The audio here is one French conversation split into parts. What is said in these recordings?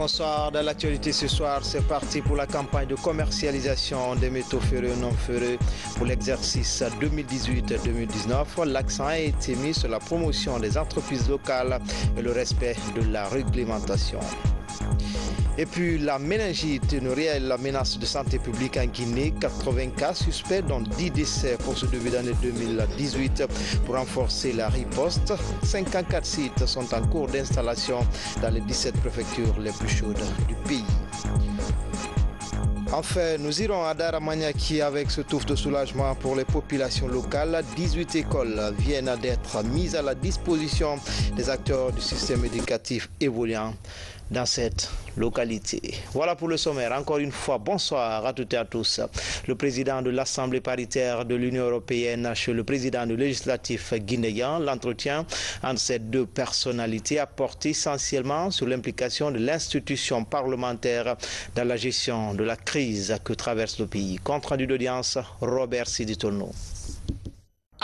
Bonsoir, dans l'actualité ce soir, c'est parti pour la campagne de commercialisation des métaux ferreux et non ferreux pour l'exercice 2018-2019. L'accent a été mis sur la promotion des entreprises locales et le respect de la réglementation. Et puis la méningite, une réelle menace de santé publique en Guinée, 80 cas suspects, dont 10 décès pour ce début d'année 2018. Pour renforcer la riposte, 54 sites sont en cours d'installation dans les 17 préfectures les plus chaudes du pays. Enfin, nous irons à Daramaniaki avec ce touffe de soulagement pour les populations locales. 18 écoles viennent d'être mises à la disposition des acteurs du système éducatif évoluant dans cette localité. Voilà pour le sommaire. Encore une fois, bonsoir à toutes et à tous. Le président de l'Assemblée paritaire de l'Union européenne chez le président du législatif guinéen, l'entretien entre ces deux personnalités a porté essentiellement sur l'implication de l'institution parlementaire dans la gestion de la crise que traverse le pays. Compte rendu d'audience, Robert Siditono.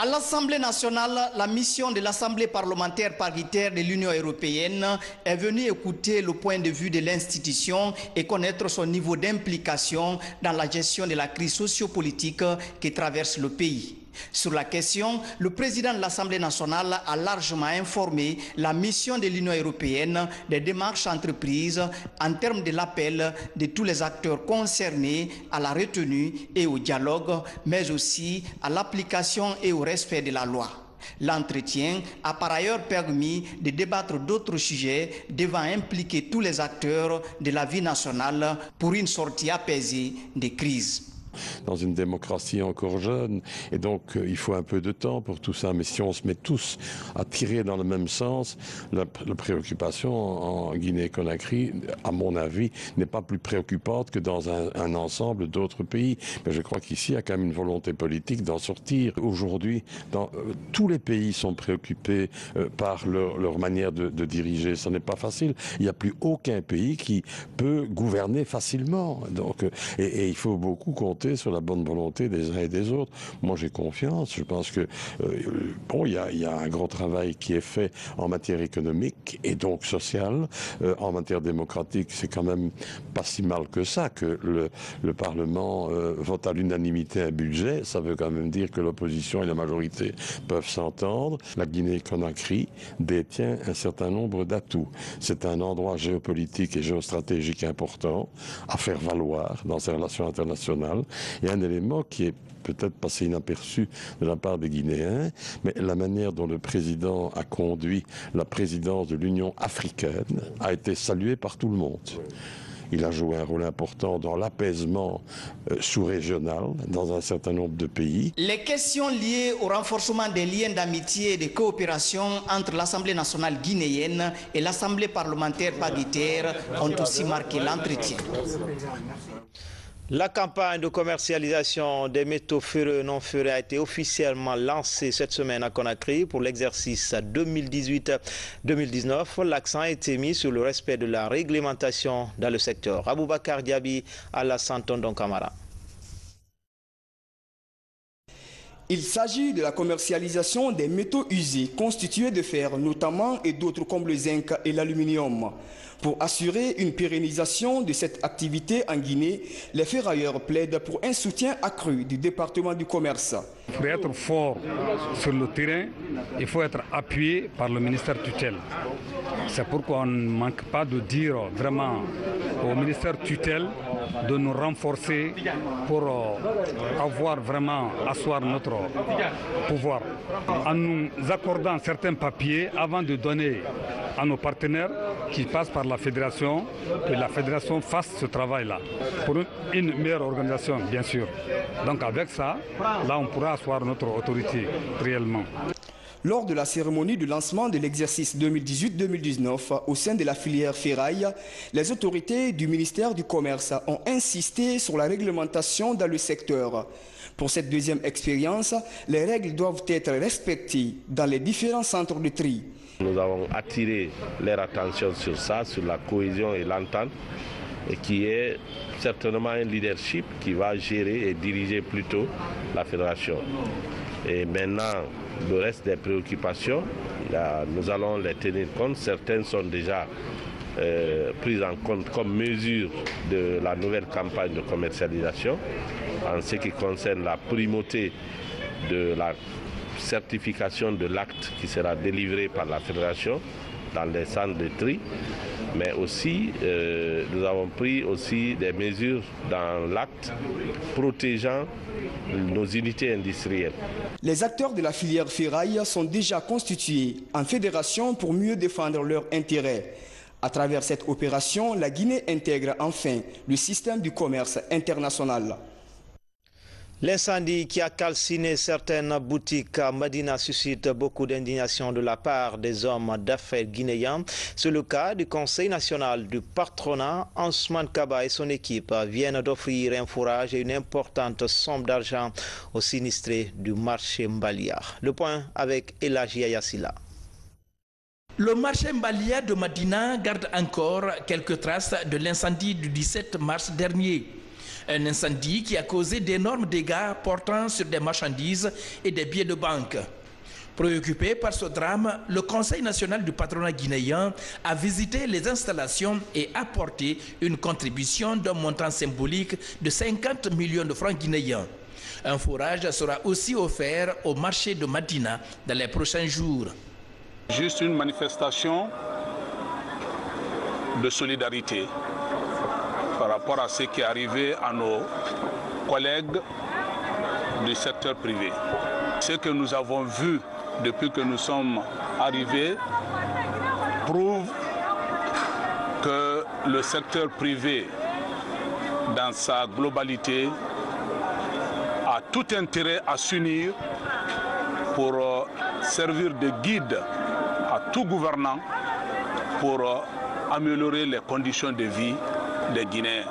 À l'Assemblée nationale, la mission de l'Assemblée parlementaire paritaire de l'Union européenne est venue écouter le point de vue de l'institution et connaître son niveau d'implication dans la gestion de la crise sociopolitique qui traverse le pays. Sur la question, le président de l'Assemblée nationale a largement informé la mission de l'Union européenne des démarches entreprises en termes de l'appel de tous les acteurs concernés à la retenue et au dialogue, mais aussi à l'application et au respect de la loi. L'entretien a par ailleurs permis de débattre d'autres sujets devant impliquer tous les acteurs de la vie nationale pour une sortie apaisée des crises. Dans une démocratie encore jeune, et donc il faut un peu de temps pour tout ça, mais si on se met tous à tirer dans le même sens, la préoccupation en Guinée-Conakry, à mon avis, n'est pas plus préoccupante que dans un ensemble d'autres pays. Mais je crois qu'ici, il y a quand même une volonté politique d'en sortir. Aujourd'hui, tous les pays sont préoccupés par leur manière de diriger. Ce n'est pas facile. Il n'y a plus aucun pays qui peut gouverner facilement. Donc, et il faut beaucoup compter sur la bonne volonté des uns et des autres. Moi, j'ai confiance. Je pense que bon, il y a un gros travail qui est fait en matière économique et donc sociale. En matière démocratique, c'est quand même pas si mal que ça que le Parlement vote à l'unanimité un budget. Ça veut quand même dire que l'opposition et la majorité peuvent s'entendre. La Guinée-Conakry détient un certain nombre d'atouts. C'est un endroit géopolitique et géostratégique important à faire valoir dans ses relations internationales. Il y a un élément qui est peut-être passé inaperçu de la part des Guinéens, mais la manière dont le président a conduit la présidence de l'Union africaine a été saluée par tout le monde. Il a joué un rôle important dans l'apaisement sous-régional dans un certain nombre de pays. Les questions liées au renforcement des liens d'amitié et de coopération entre l'Assemblée nationale guinéenne et l'Assemblée parlementaire paritaire ont aussi marqué l'entretien. La campagne de commercialisation des métaux ferreux et non ferreux a été officiellement lancée cette semaine à Conakry pour l'exercice 2018-2019. L'accent a été mis sur le respect de la réglementation dans le secteur. Aboubakar Diaby, Alassane Tondon Camara. Il s'agit de la commercialisation des métaux usés constitués de fer notamment et d'autres comme le zinc et l'aluminium. Pour assurer une pérennisation de cette activité en Guinée, les ferrailleurs plaident pour un soutien accru du département du commerce. Pour être fort sur le terrain, il faut être appuyé par le ministère tutelle. C'est pourquoi on ne manque pas de dire vraiment au ministère tutelle de nous renforcer pour avoir vraiment asseoir notre pouvoir. En nous accordant certains papiers avant de donner à nos partenaires qui passent par la fédération, que la fédération fasse ce travail-là pour une meilleure organisation, bien sûr. Donc avec ça, là on pourra asseoir notre autorité réellement. Lors de la cérémonie de lancement de l'exercice 2018-2019 au sein de la filière ferraille, les autorités du ministère du Commerce ont insisté sur la réglementation dans le secteur. Pour cette deuxième expérience, les règles doivent être respectées dans les différents centres de tri. Nous avons attiré leur attention sur ça, sur la cohésion et l'entente, et qui est certainement un leadership qui va gérer et diriger plutôt la fédération. Et maintenant, le reste des préoccupations, nous allons les tenir compte. Certaines sont déjà prises en compte comme mesure de la nouvelle campagne de commercialisation en ce qui concerne la primauté de la certification de l'acte qui sera délivré par la fédération dans les centres de tri, mais aussi nous avons pris aussi des mesures dans l'acte protégeant nos unités industrielles. Les acteurs de la filière ferraille sont déjà constitués en fédération pour mieux défendre leurs intérêts. À travers cette opération, la Guinée intègre enfin le système du commerce international. L'incendie qui a calciné certaines boutiques à Medina suscite beaucoup d'indignation de la part des hommes d'affaires guinéens. C'est le cas du Conseil national du patronat. Ousmane Kaba et son équipe viennent d'offrir un fourrage et une importante somme d'argent aux sinistrés du marché Mbalia. Le point avec Elaji Ayassila. Le marché Mbalia de Medina garde encore quelques traces de l'incendie du 17 mars dernier. Un incendie qui a causé d'énormes dégâts portant sur des marchandises et des billets de banque. Préoccupé par ce drame, le Conseil national du patronat guinéen a visité les installations et apporté une contribution d'un montant symbolique de 50 millions de francs guinéens. Un fourrage sera aussi offert au marché de Medina dans les prochains jours. Juste une manifestation de solidarité par rapport à ce qui est arrivé à nos collègues du secteur privé. Ce que nous avons vu depuis que nous sommes arrivés prouve que le secteur privé, dans sa globalité, a tout intérêt à s'unir pour servir de guide à tout gouvernant pour améliorer les conditions de vie des Guinéens.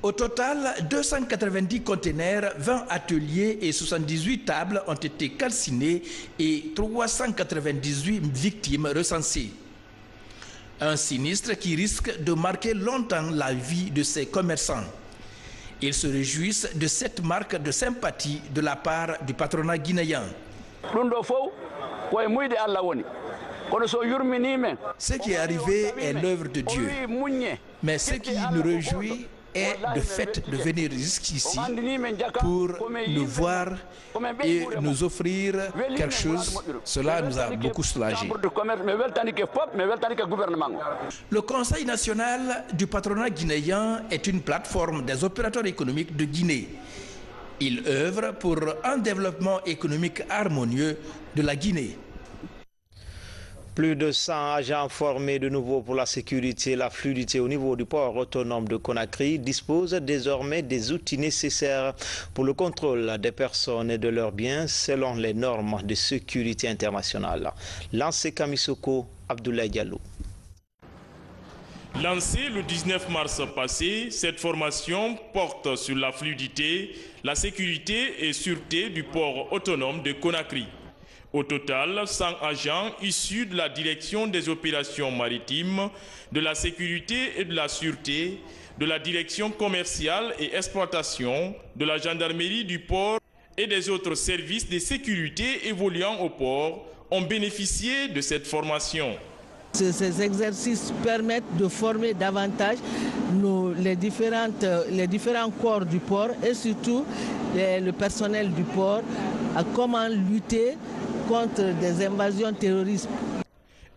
Au total, 290 conteneurs, 20 ateliers et 78 tables ont été calcinés et 398 victimes recensées. Un sinistre qui risque de marquer longtemps la vie de ces commerçants. Ils se réjouissent de cette marque de sympathie de la part du patronat guinéen. Ce qui est arrivé est l'œuvre de Dieu. Mais ce qui nous réjouit est le fait de venir jusqu'ici pour nous voir et nous offrir quelque chose. Cela nous a beaucoup soulagés. Le Conseil national du patronat guinéen est une plateforme des opérateurs économiques de Guinée. Il œuvre pour un développement économique harmonieux de la Guinée. Plus de 100 agents formés de nouveau pour la sécurité et la fluidité au niveau du port autonome de Conakry disposent désormais des outils nécessaires pour le contrôle des personnes et de leurs biens selon les normes de sécurité internationale. Lancé Kamisoko, Abdoulaye Diallo. Lancée le 19 mars passé, cette formation porte sur la fluidité, la sécurité et sûreté du port autonome de Conakry. Au total, 100 agents issus de la direction des opérations maritimes, de la sécurité et de la sûreté, de la direction commerciale et exploitation, de la gendarmerie du port et des autres services de sécurité évoluant au port ont bénéficié de cette formation. Ces exercices permettent de former davantage les différents corps du port et surtout le personnel du port à comment lutter contre des invasions terroristes.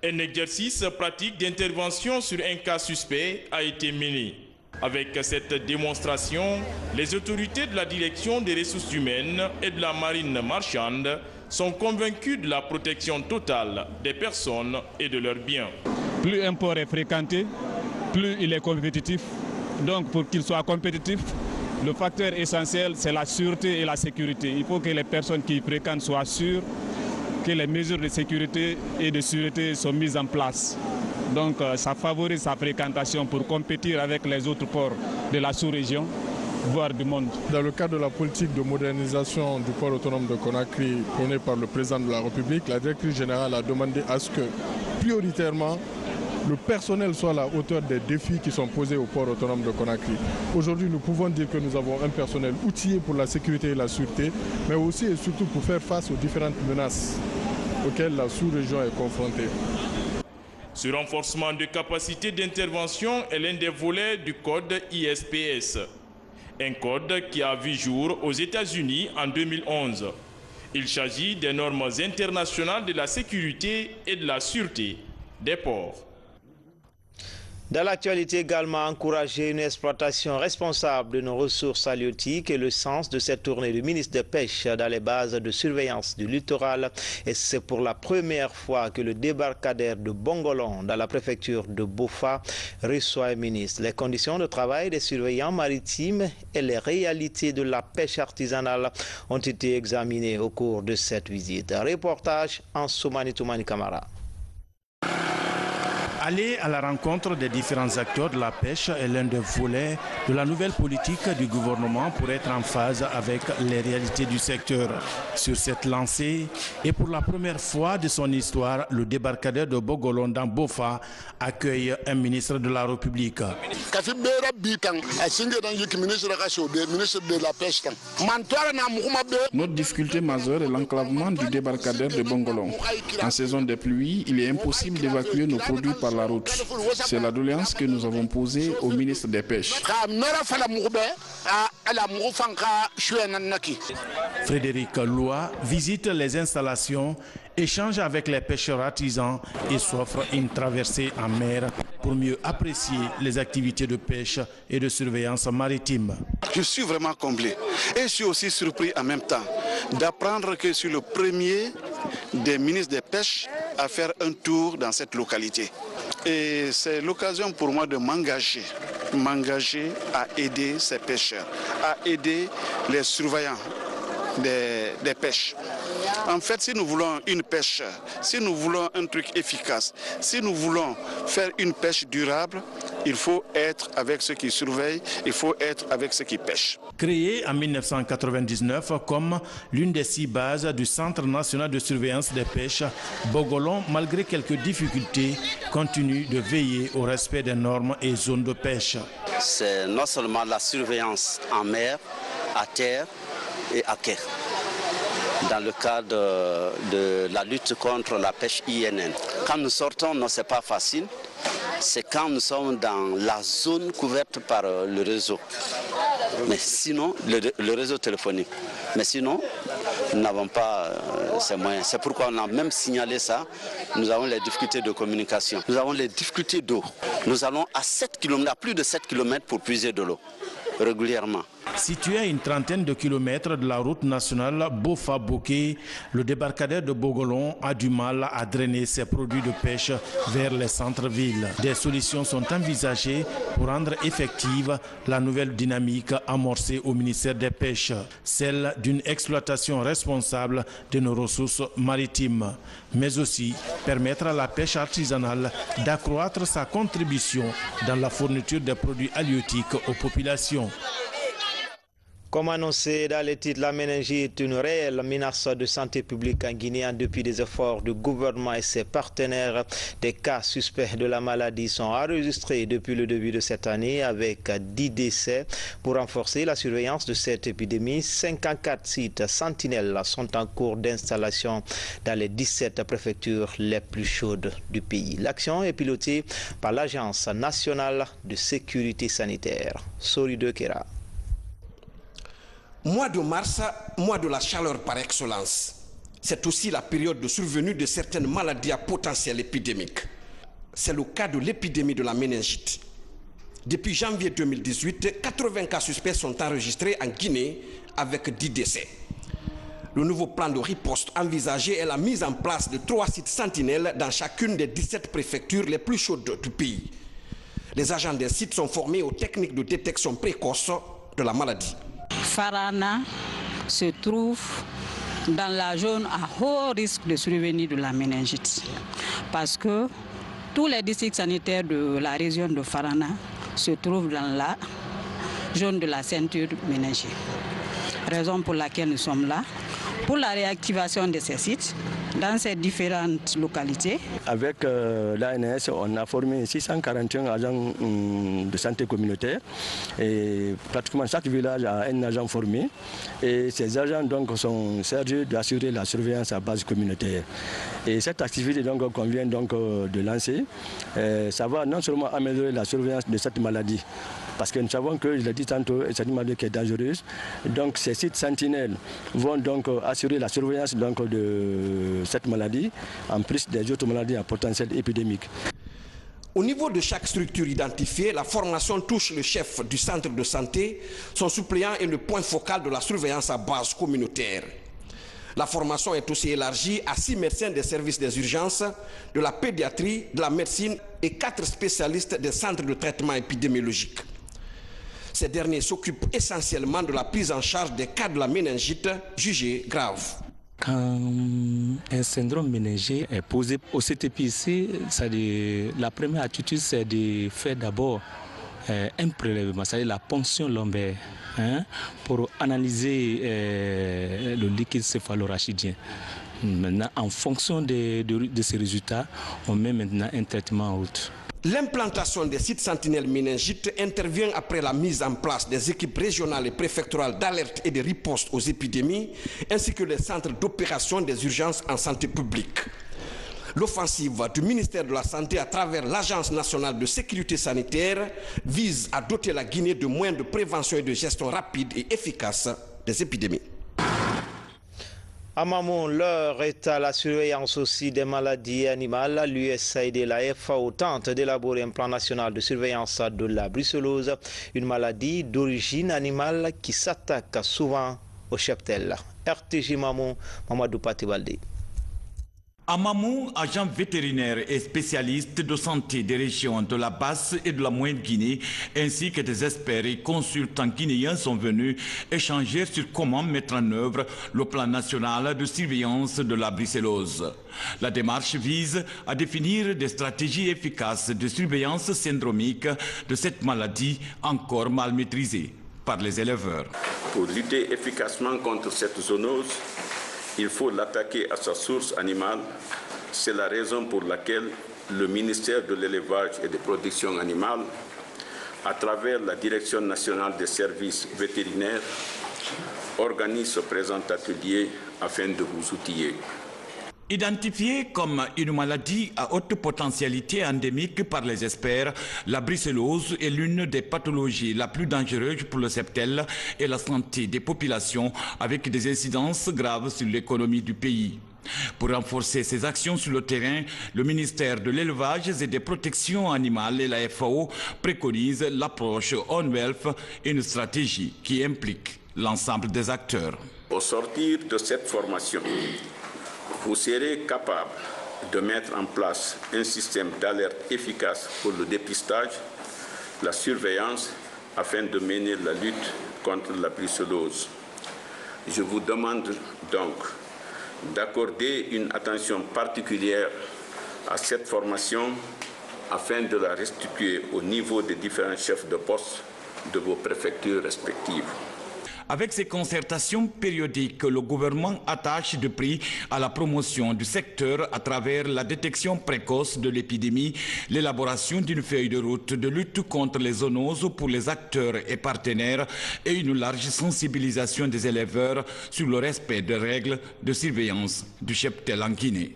Un exercice pratique d'intervention sur un cas suspect a été mené. Avec cette démonstration, les autorités de la direction des ressources humaines et de la marine marchande sont convaincus de la protection totale des personnes et de leurs biens. Plus un port est fréquenté, plus il est compétitif. Donc pour qu'il soit compétitif, le facteur essentiel c'est la sûreté et la sécurité. Il faut que les personnes qui y fréquentent soient sûres que les mesures de sécurité et de sûreté sont mises en place. Donc ça favorise sa fréquentation pour compétir avec les autres ports de la sous-région, voire du monde. Dans le cadre de la politique de modernisation du port autonome de Conakry prônée par le président de la République, la directrice générale a demandé à ce que, prioritairement, le personnel soit à la hauteur des défis qui sont posés au port autonome de Conakry. Aujourd'hui, nous pouvons dire que nous avons un personnel outillé pour la sécurité et la sûreté, mais aussi et surtout pour faire face aux différentes menaces auxquelles la sous-région est confrontée. Ce renforcement de capacité d'intervention est l'un des volets du code ISPS, un code qui a vu jour aux États-Unis en 2011. Il s'agit des normes internationales de la sécurité et de la sûreté des ports. Dans l'actualité également, encourager une exploitation responsable de nos ressources halieutiques et le sens de cette tournée du ministre des Pêches dans les bases de surveillance du littoral. Et c'est pour la première fois que le débarcadère de Bongolon dans la préfecture de Bofa reçoit un ministre. Les conditions de travail des surveillants maritimes et les réalités de la pêche artisanale ont été examinées au cours de cette visite. Reportage en Soumani Toumani Kamara. Aller à la rencontre des différents acteurs de la pêche est l'un des volets de la nouvelle politique du gouvernement pour être en phase avec les réalités du secteur. Sur cette lancée, et pour la première fois de son histoire, le débarcadère de Bogolon dans Bofa accueille un ministre de la République. Notre difficulté majeure est l'enclavement du débarcadère de Bongolon. En saison de pluie, il est impossible d'évacuer nos produits par la route. C'est la doléance que nous avons posée au ministre des Pêches. Frédéric Loa visite les installations, échange avec les pêcheurs artisans et s'offre une traversée en mer pour mieux apprécier les activités de pêche et de surveillance maritime. Je suis vraiment comblé et je suis aussi surpris en même temps d'apprendre que je suis le premier des ministres des Pêches à faire un tour dans cette localité. Et c'est l'occasion pour moi de m'engager à aider ces pêcheurs, à aider les surveillants des pêches. En fait, si nous voulons une pêche, si nous voulons un truc efficace, si nous voulons faire une pêche durable, il faut être avec ceux qui surveillent, il faut être avec ceux qui pêchent. Créé en 1999 comme l'une des 6 bases du Centre national de surveillance des pêches, Bogolon, malgré quelques difficultés, continue de veiller au respect des normes et zones de pêche. C'est non seulement la surveillance en mer, à terre et à quai, dans le cadre de la lutte contre la pêche INN. Quand nous sortons, non, ce n'est pas facile. C'est quand nous sommes dans la zone couverte par le réseau. Mais sinon, le réseau téléphonique. Mais sinon, nous n'avons pas ces moyens. C'est pourquoi on a même signalé ça. Nous avons les difficultés de communication. Nous avons les difficultés d'eau. Nous allons à 7 km, à plus de 7 km pour puiser de l'eau régulièrement. Situé à une trentaine de kilomètres de la route nationale Bofa-Boké, le débarcadère de Bogolon a du mal à drainer ses produits de pêche vers les centres-villes. Des solutions sont envisagées pour rendre effective la nouvelle dynamique amorcée au ministère des Pêches, celle d'une exploitation responsable de nos ressources maritimes, mais aussi permettre à la pêche artisanale d'accroître sa contribution dans la fourniture des produits halieutiques aux populations. Comme annoncé dans les titres, la méningite est une réelle menace de santé publique en Guinée. Depuis des efforts du gouvernement et ses partenaires, des cas suspects de la maladie sont enregistrés depuis le début de cette année avec 10 décès. Pour renforcer la surveillance de cette épidémie, 54 sites sentinelles sont en cours d'installation dans les 17 préfectures les plus chaudes du pays. L'action est pilotée par l'Agence nationale de sécurité sanitaire. Sori de Kera. Mois de mars, mois de la chaleur par excellence. C'est aussi la période de survenue de certaines maladies à potentiel épidémique. C'est le cas de l'épidémie de la méningite. Depuis janvier 2018, 80 cas suspects sont enregistrés en Guinée avec 10 décès. Le nouveau plan de riposte envisagé est la mise en place de 3 sites sentinelles dans chacune des 17 préfectures les plus chaudes du pays. Les agents des sites sont formés aux techniques de détection précoce de la maladie. Farana se trouve dans la zone à haut risque de survenue de la méningite parce que tous les districts sanitaires de la région de Farana se trouvent dans la zone de la ceinture méningée. Raison pour laquelle nous sommes là, pour la réactivation de ces sites dans ces différentes localités. Avec l'ANS, on a formé 641 agents de santé communautaire et pratiquement chaque village a un agent formé et ces agents donc sont chargés d'assurer la surveillance à base communautaire. Et cette activité donc qu'on vient donc de lancer, ça va non seulement améliorer la surveillance de cette maladie, parce que nous savons que, je l'ai dit tantôt, c'est une maladie qui est dangereuse. Donc ces sites sentinelles vont donc assurer la surveillance donc, de cette maladie, en plus des autres maladies à potentiel épidémique. Au niveau de chaque structure identifiée, la formation touche le chef du centre de santé, son suppléant est le point focal de la surveillance à base communautaire. La formation est aussi élargie à 6 médecins des services des urgences, de la pédiatrie, de la médecine et 4 spécialistes des centres de traitement épidémiologique. Ces derniers s'occupent essentiellement de la prise en charge des cas de la méningite jugés graves. Quand un syndrome méningé est posé au CTPC, la première attitude c'est de faire d'abord un prélèvement, c'est-à-dire la ponction lombaire, pour analyser le liquide céphalorachidien. Maintenant, en fonction de ces résultats, on met maintenant un traitement en route. L'implantation des sites sentinelles méningite intervient après la mise en place des équipes régionales et préfectorales d'alerte et de riposte aux épidémies, ainsi que les centres d'opération des urgences en santé publique. L'offensive du ministère de la Santé à travers l'Agence nationale de sécurité sanitaire vise à doter la Guinée de moyens de prévention et de gestion rapide et efficace des épidémies. À Mamou, l'heure est à la surveillance aussi des maladies animales. L'USAID et la FAO tentent d'élaborer un plan national de surveillance de la brucellose, une maladie d'origine animale qui s'attaque souvent au cheptel. RTG Mamou, Mamadou Patibaldi. Amamou, agent vétérinaire et spécialiste de santé des régions de la Basse et de la Moyenne Guinée, ainsi que des experts et consultants guinéens sont venus échanger sur comment mettre en œuvre le plan national de surveillance de la brucellose. La démarche vise à définir des stratégies efficaces de surveillance syndromique de cette maladie encore mal maîtrisée par les éleveurs. Pour lutter efficacement contre cette zoonose, il faut l'attaquer à sa source animale. C'est la raison pour laquelle le ministère de l'Élevage et des Productions animales, à travers la Direction nationale des services vétérinaires, organise ce présent atelier afin de vous outiller. Identifiée comme une maladie à haute potentialité endémique par les experts, la brucellose est l'une des pathologies la plus dangereuse pour le cheptel et la santé des populations, avec des incidences graves sur l'économie du pays. Pour renforcer ses actions sur le terrain, le ministère de l'Élevage et des Protections animales et la FAO préconisent l'approche One Wealth, une stratégie qui implique l'ensemble des acteurs. Au sortir de cette formation, vous serez capable de mettre en place un système d'alerte efficace pour le dépistage, la surveillance, afin de mener la lutte contre la brucellose. Je vous demande donc d'accorder une attention particulière à cette formation afin de la restituer au niveau des différents chefs de poste de vos préfectures respectives. Avec ces concertations périodiques, le gouvernement attache de prix à la promotion du secteur à travers la détection précoce de l'épidémie, l'élaboration d'une feuille de route de lutte contre les zoonoses pour les acteurs et partenaires et une large sensibilisation des éleveurs sur le respect des règles de surveillance du cheptel en Guinée.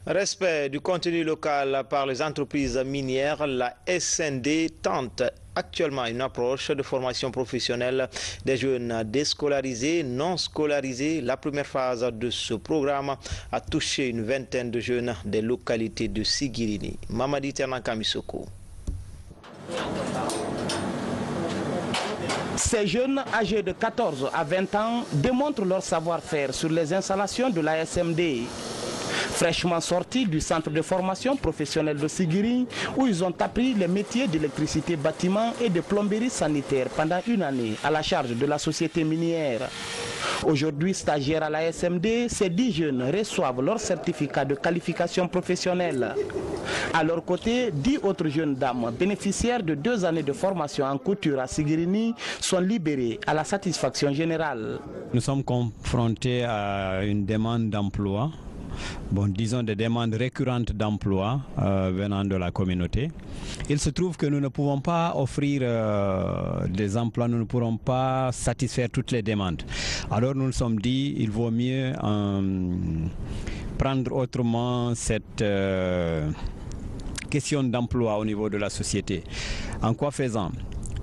Respect du contenu local par les entreprises minières, la SND tente actuellement une approche de formation professionnelle des jeunes déscolarisés, non scolarisés. La première phase de ce programme a touché une vingtaine de jeunes des localités de Sigirini. Mamadi Ternakamisoko. Ces jeunes âgés de 14 à 20 ans démontrent leur savoir-faire sur les installations de la SMD. Fraîchement sortis du centre de formation professionnelle de Sigiri, où ils ont appris les métiers d'électricité bâtiment et de plomberie sanitaire pendant une année à la charge de la société minière. Aujourd'hui stagiaires à la SMD, ces 10 jeunes reçoivent leur certificat de qualification professionnelle. À leur côté, 10 autres jeunes dames bénéficiaires de 2 années de formation en couture à Sigirini sont libérées à la satisfaction générale. Nous sommes confrontés à une demande d'emploi. Bon, disons des demandes récurrentes d'emploi venant de la communauté. Il se trouve que nous ne pouvons pas offrir des emplois, nous ne pourrons pas satisfaire toutes les demandes. Alors nous nous sommes dit il vaut mieux prendre autrement cette question d'emploi au niveau de la société. En quoi faisant?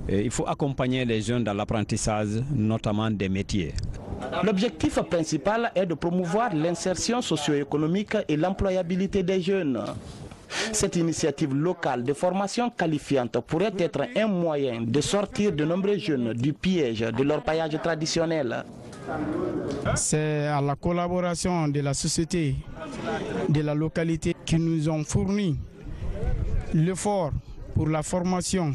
Il faut accompagner les jeunes dans l'apprentissage, notamment des métiers. L'objectif principal est de promouvoir l'insertion socio-économique et l'employabilité des jeunes. Cette initiative locale de formation qualifiante pourrait être un moyen de sortir de nombreux jeunes du piège de l'orpaillage traditionnel. C'est à la collaboration de la société, de la localité qui nous ont fourni l'effort pour la formation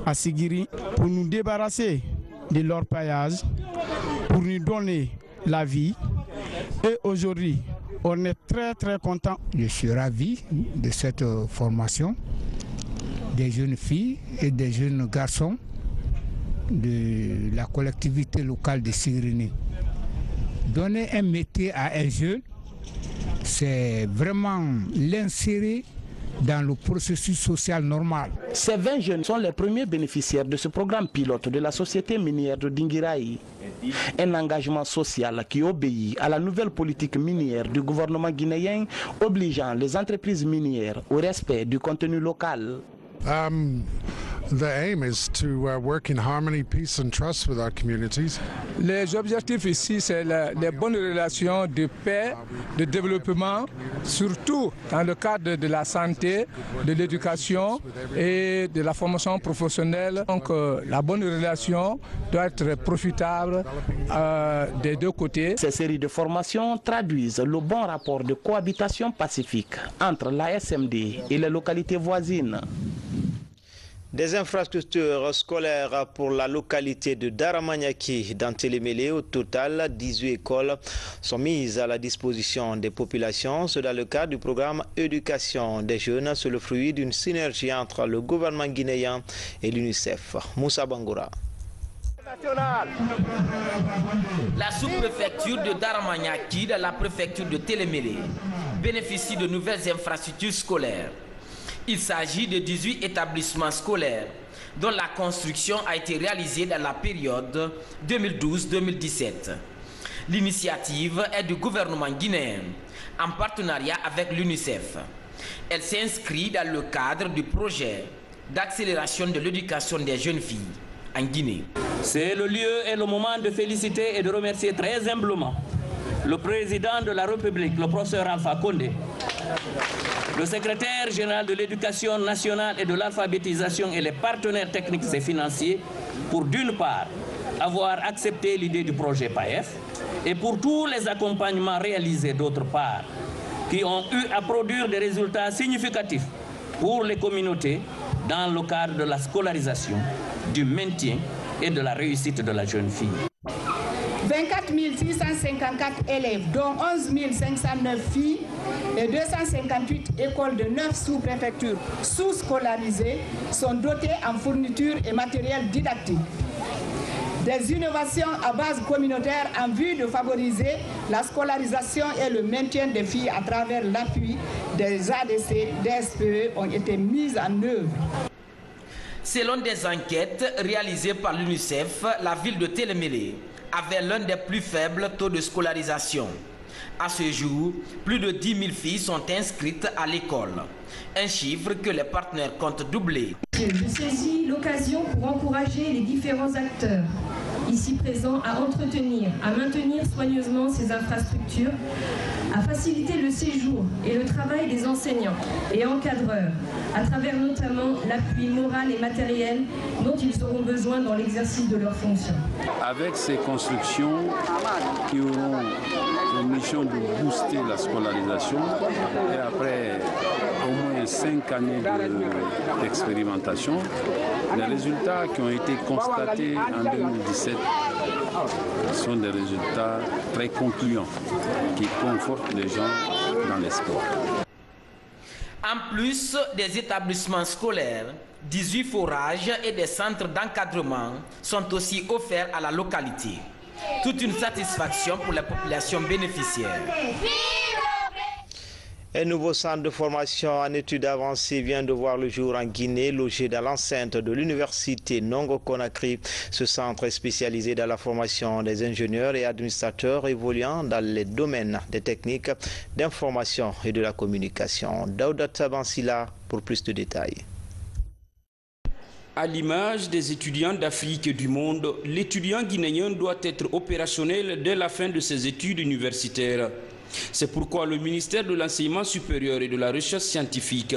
à Sigiri pour nous débarrasser de l'orpaillage, pour nous donner la vie. Et aujourd'hui, on est très content. Je suis ravi de cette formation des jeunes filles et des jeunes garçons de la collectivité locale de Sigirini. Donner un métier à un jeune, c'est vraiment l'insérer dans le processus social normal. Ces 20 jeunes sont les premiers bénéficiaires de ce programme pilote de la société minière de Dinguiraï. Un engagement social qui obéit à la nouvelle politique minière du gouvernement guinéen obligeant les entreprises minières au respect du contenu local. The aim is to work in harmony, peace and trust with our communities. Les objectifs ici, c'est les bonnes relations de paix, de développement, surtout dans le cadre de la santé, de l'éducation et de la formation professionnelle. Donc la bonne relation doit être profitable des deux côtés. Ces séries de formations traduisent le bon rapport de cohabitation pacifique entre la SMD et les localités voisines. Des infrastructures scolaires pour la localité de Daramaniaki dans Télémélé. Au total, 18 écoles sont mises à la disposition des populations. C'est dans le cadre du programme Éducation des jeunes. C'est le fruit d'une synergie entre le gouvernement guinéen et l'UNICEF. Moussa Bangoura. La sous-préfecture de Daramaniaki dans la préfecture de Télémélé bénéficie de nouvelles infrastructures scolaires. Il s'agit de 18 établissements scolaires dont la construction a été réalisée dans la période 2012-2017. L'initiative est du gouvernement guinéen en partenariat avec l'UNICEF. Elle s'inscrit dans le cadre du projet d'accélération de l'éducation des jeunes filles en Guinée. C'est le lieu et le moment de féliciter et de remercier très humblement le président de la République, le professeur Alpha Condé, le secrétaire général de l'éducation nationale et de l'alphabétisation et les partenaires techniques et financiers pour d'une part avoir accepté l'idée du projet PAEF et pour tous les accompagnements réalisés d'autre part qui ont eu à produire des résultats significatifs pour les communautés dans le cadre de la scolarisation, du maintien et de la réussite de la jeune fille. 24 654 élèves, dont 11 509 filles et 258 écoles de 9 sous-préfectures sous-scolarisées sont dotées en fournitures et matériel didactique. Des innovations à base communautaire en vue de favoriser la scolarisation et le maintien des filles à travers l'appui des ADC, des SPE ont été mises en œuvre. Selon des enquêtes réalisées par l'UNICEF, la ville de Télémélé avait l'un des plus faibles taux de scolarisation. À ce jour, plus de 10 000 filles sont inscrites à l'école. Un chiffre que les partenaires comptent doubler. Je saisis l'occasion pour encourager les différents acteurs ici présents à entretenir, à maintenir soigneusement ces infrastructures, à faciliter le séjour et le travail des enseignants et encadreurs, à travers notamment l'appui moral et matériel dont ils auront besoin dans l'exercice de leurs fonctions. Avec ces constructions qui auront pour mission de booster la scolarisation et après au moins 5 années d'expérimentation, les résultats qui ont été constatés en 2017 Ce sont des résultats très concluants qui confortent les gens dans l'espoir. En plus des établissements scolaires, 18 forages et des centres d'encadrement sont aussi offerts à la localité. Toute une satisfaction pour la population bénéficiaire. Un nouveau centre de formation en études avancées vient de voir le jour en Guinée, logé dans l'enceinte de l'université Nongo-Conakry. Ce centre est spécialisé dans la formation des ingénieurs et administrateurs évoluant dans les domaines des techniques d'information et de la communication. Daouda Tabansila pour plus de détails. À l'image des étudiants d'Afrique et du monde, l'étudiant guinéen doit être opérationnel dès la fin de ses études universitaires. C'est pourquoi le ministère de l'Enseignement supérieur et de la Recherche scientifique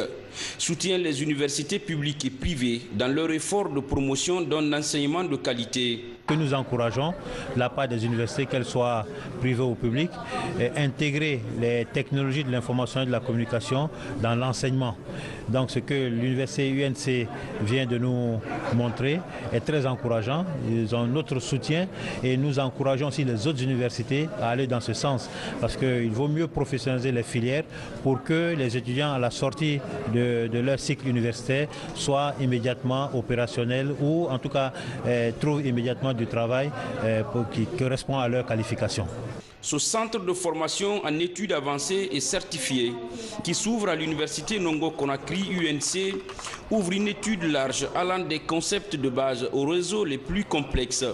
soutient les universités publiques et privées dans leur effort de promotion d'un enseignement de qualité. Que nous encourageons, de la part des universités, qu'elles soient privées ou publiques, intégrer les technologies de l'information et de la communication dans l'enseignement. Donc ce que l'université UNC vient de nous montrer est très encourageant. Ils ont notre soutien et nous encourageons aussi les autres universités à aller dans ce sens parce qu'il vaut mieux professionnaliser les filières pour que les étudiants à la sortie de leur cycle universitaire soient immédiatement opérationnels ou en tout cas trouvent immédiatement du travail qui correspond à leur qualification. Ce centre de formation en études avancées et certifié qui s'ouvre à l'université Nongo-Conakry UNC ouvre une étude large allant des concepts de base aux réseaux les plus complexes.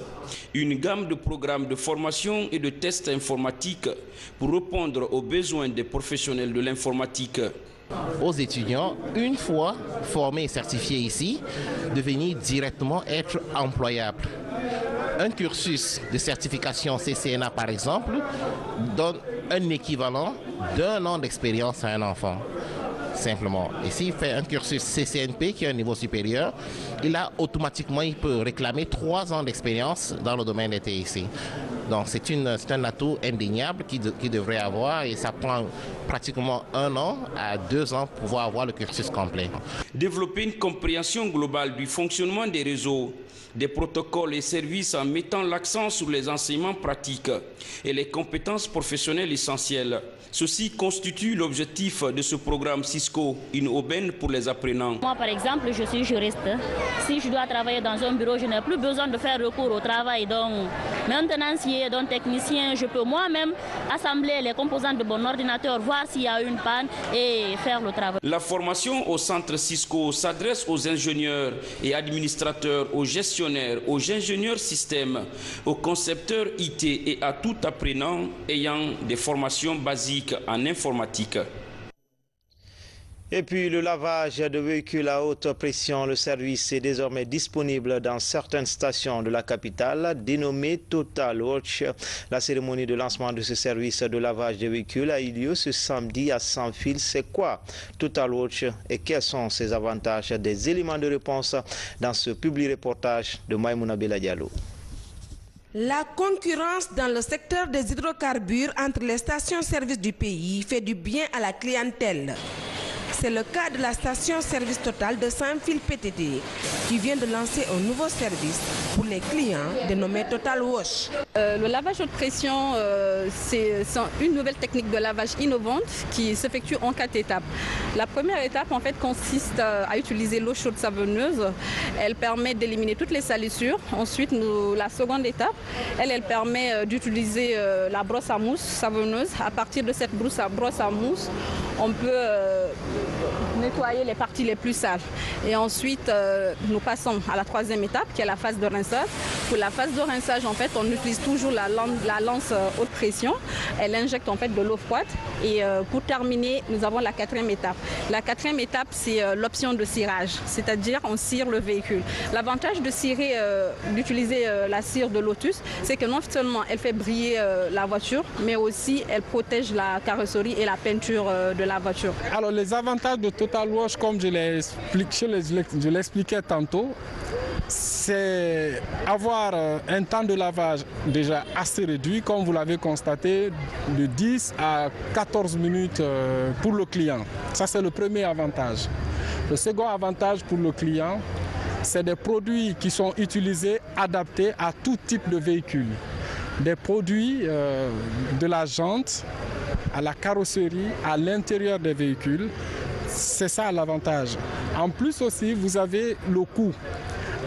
Une gamme de programmes de formation et de tests informatiques pour répondre aux besoins des professionnels de l'informatique. Aux étudiants, une fois formés et certifiés ici, de venir directement être employables. Un cursus de certification CCNA, par exemple, donne un équivalent d'1 an d'expérience à un enfant. Simplement. Et s'il fait un cursus CCNP, qui est un niveau supérieur, il peut réclamer 3 ans d'expérience dans le domaine des TIC. Donc c'est un atout indéniable qu'il devrait avoir et ça prend pratiquement 1 an à 2 ans pour pouvoir avoir le cursus complet. Développer une compréhension globale du fonctionnement des réseaux, des protocoles et services en mettant l'accent sur les enseignements pratiques et les compétences professionnelles essentielles. Ceci constitue l'objectif de ce programme Cisco, une aubaine pour les apprenants. Moi, par exemple, je suis juriste. Si je dois travailler dans un bureau, je n'ai plus besoin de faire recours au travail. Donc, maintenancier, donc technicien, je peux moi-même assembler les composants de mon ordinateur, voir s'il y a une panne et faire le travail. La formation au centre Cisco s'adresse aux ingénieurs et administrateurs, aux gestionnaires, aux ingénieurs systèmes, aux concepteurs IT et à tout apprenant ayant des formations basiques en informatique. Et puis le lavage de véhicules à haute pression, le service est désormais disponible dans certaines stations de la capitale, dénommée Total Watch. La cérémonie de lancement de ce service de lavage de véhicules a eu lieu ce samedi à Saint-Fil. C'est quoi Total Watch et quels sont ses avantages? Des éléments de réponse dans ce publi-reportage de Maïmouna Bella Diallo. La concurrence dans le secteur des hydrocarbures entre les stations-service du pays fait du bien à la clientèle. C'est le cas de la station-service Total de Saint-Fil-PTT qui vient de lancer un nouveau service pour les clients dénommé Total Wash. Le lavage haute pression, c'est une nouvelle technique de lavage innovante qui s'effectue en 4 étapes. La première étape en fait consiste à utiliser l'eau chaude savonneuse. Elle permet d'éliminer toutes les salissures. Ensuite, la seconde étape, elle permet d'utiliser la brosse à mousse savonneuse. À partir de cette brosse à mousse, on peut nettoyer les parties les plus sales. Et ensuite, nous passons à la troisième étape, qui est la phase de rinçage. Pour la phase de rinçage, en fait, on utilise toujours la lance haute pression. Elle injecte en fait de l'eau froide. Et pour terminer, nous avons la 4e étape. La 4e étape, c'est l'option de cirage, c'est-à-dire on cire le véhicule. L'avantage de cirer, d'utiliser la cire de Lotus, c'est que non seulement elle fait briller la voiture, mais aussi elle protège la carrosserie et la peinture de la voiture. Alors les avantages de Total Wash, comme je l'expliquais tantôt, c'est avoir un temps de lavage déjà assez réduit, comme vous l'avez constaté, de 10 à 14 minutes pour le client. Ça, c'est le premier avantage. Le second avantage pour le client, c'est des produits qui sont utilisés, adaptés à tout type de véhicule. Des produits de la jante à la carrosserie, à l'intérieur des véhicules. C'est ça l'avantage. En plus aussi, vous avez le coût.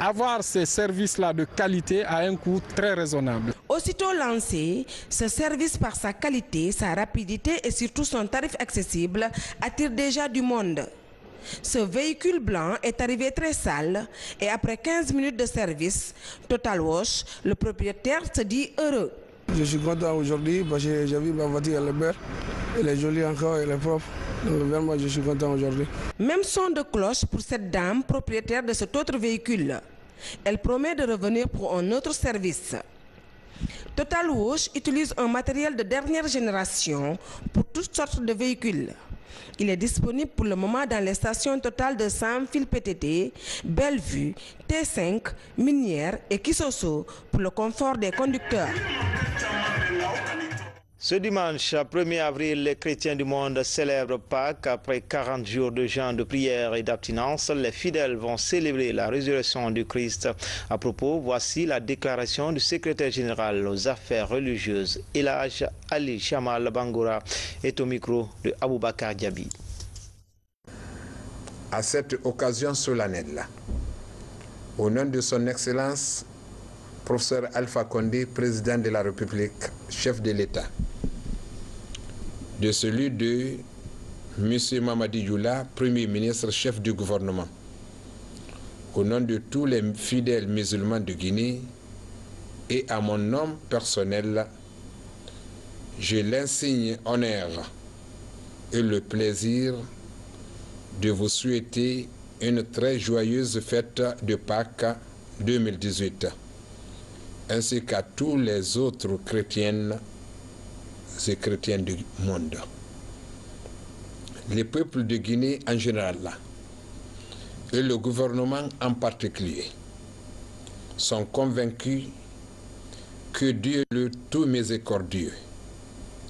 Avoir ces services-là de qualité à un coût très raisonnable. Aussitôt lancé, ce service par sa qualité, sa rapidité et surtout son tarif accessible attire déjà du monde. Ce véhicule blanc est arrivé très sale et après 15 minutes de service, Total Wash, le propriétaire se dit heureux. Je suis content aujourd'hui parce que j'ai vu ma voiture, elle est belle, elle est jolie encore, elle est propre. Donc vraiment, je suis content aujourd'hui. Même son de cloche pour cette dame propriétaire de cet autre véhicule. Elle promet de revenir pour un autre service. Total Wash utilise un matériel de dernière génération pour toutes sortes de véhicules. Il est disponible pour le moment dans les stations Total de Sam, Fil PTT, Bellevue, T5, Minière et Kisoso pour le confort des conducteurs. Ce dimanche 1er avril, les chrétiens du monde célèbrent Pâques. Après 40 jours de jeûne, de prière et d'abstinence, les fidèles vont célébrer la résurrection du Christ. À propos, voici la déclaration du secrétaire général aux affaires religieuses, Elhadj Ali Chamal Bangoura, est au micro de Aboubakar Diaby. À cette occasion solennelle, au nom de son Excellence, professeur Alpha Condé, président de la République, chef de l'État, de celui de M. Mamadi Youla, Premier ministre, chef du gouvernement, au nom de tous les fidèles musulmans de Guinée et à mon nom personnel, j'ai l'insigne honneur et le plaisir de vous souhaiter une très joyeuse fête de Pâques 2018. Ainsi qu'à tous les autres chrétiennes et chrétiens du monde. Les peuples de Guinée en général et le gouvernement en particulier sont convaincus que Dieu le tout miséricordieux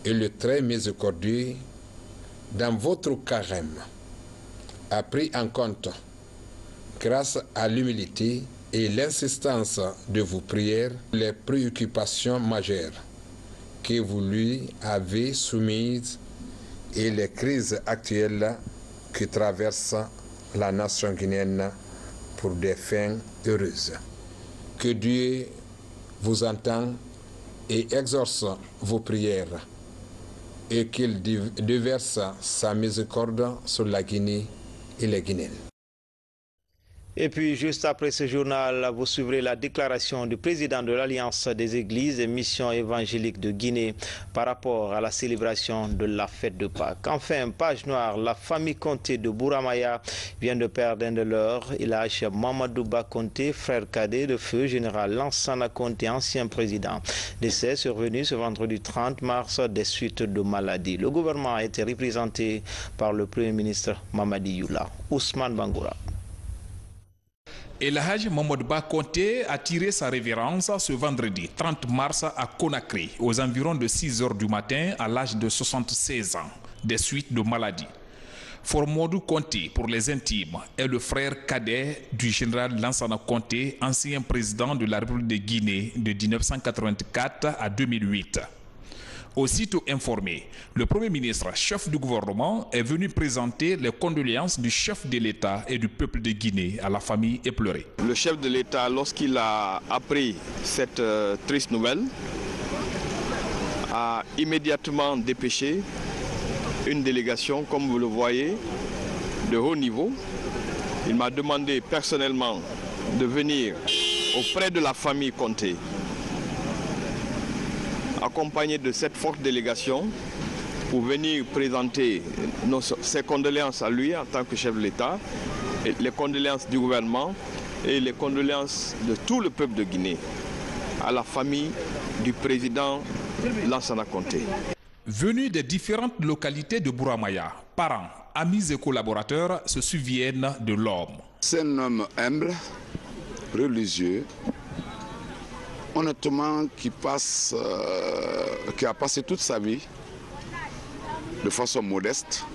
et le très miséricordieux dans votre carême a pris en compte, grâce à l'humilité et l'insistance de vos prières, les préoccupations majeures que vous lui avez soumises et les crises actuelles qui traversent la nation guinéenne pour des fins heureuses. Que Dieu vous entende et exauce vos prières et qu'il déverse sa miséricorde sur la Guinée et les Guinéens. Et puis, juste après ce journal, vous suivrez la déclaration du président de l'Alliance des Églises et Missions évangéliques de Guinée par rapport à la célébration de la fête de Pâques. Enfin, page noire, la famille Conté de Bouramaya vient de perdre un de leurs. Elhadj Mamadouba Conté, frère cadet de feu général Lansana Conté, ancien président. Décès survenu ce vendredi 30 mars des suites de maladie. Le gouvernement a été représenté par le Premier ministre Mamadi Youla. Ousmane Bangoura. Elhadj Mamadouba Conté a tiré sa révérence ce vendredi 30 mars à Conakry, aux environs de 6 h du matin, à l'âge de 76 ans, des suites de maladie. Formodou Conté, pour les intimes, est le frère cadet du général Lansana Conté, ancien président de la République de Guinée de 1984 à 2008. Aussitôt informé, le Premier ministre, chef du gouvernement, est venu présenter les condoléances du chef de l'État et du peuple de Guinée à la famille éplorée. Le chef de l'État, lorsqu'il a appris cette triste nouvelle, a immédiatement dépêché une délégation, comme vous le voyez, de haut niveau. Il m'a demandé personnellement de venir auprès de la famille Conté, accompagné de cette forte délégation, pour venir présenter ses condoléances à lui en tant que chef de l'État, les condoléances du gouvernement et les condoléances de tout le peuple de Guinée à la famille du président Lansana Conté. Venus des différentes localités de Bouramaya, parents, amis et collaborateurs se souviennent de l'homme. C'est un homme humble, religieux, honnêtement, qui a passé toute sa vie de façon modeste,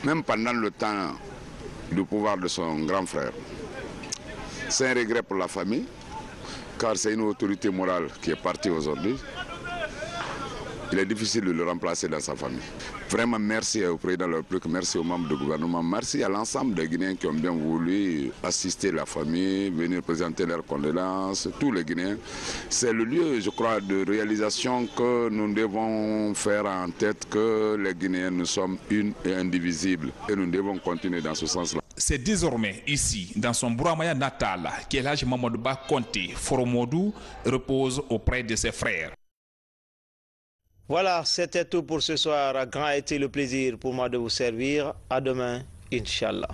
même pendant le temps du pouvoir de son grand frère. C'est un regret pour la famille, car c'est une autorité morale qui est partie aujourd'hui. Il est difficile de le remplacer dans sa famille. Vraiment, merci au président de la République, merci aux membres du gouvernement, merci à l'ensemble des Guinéens qui ont bien voulu assister la famille, venir présenter leurs condoléances, tous les Guinéens. C'est le lieu, je crois, de réalisation que nous devons faire en tête que les Guinéens, nous sommes une et indivisibles. Et nous devons continuer dans ce sens-là. C'est désormais ici, dans son Bouramaya natal, qu'El Hadji Mamadou Ba Konté Foromodou repose auprès de ses frères. Voilà, c'était tout pour ce soir. Grand a été le plaisir pour moi de vous servir. À demain, Inch'Allah.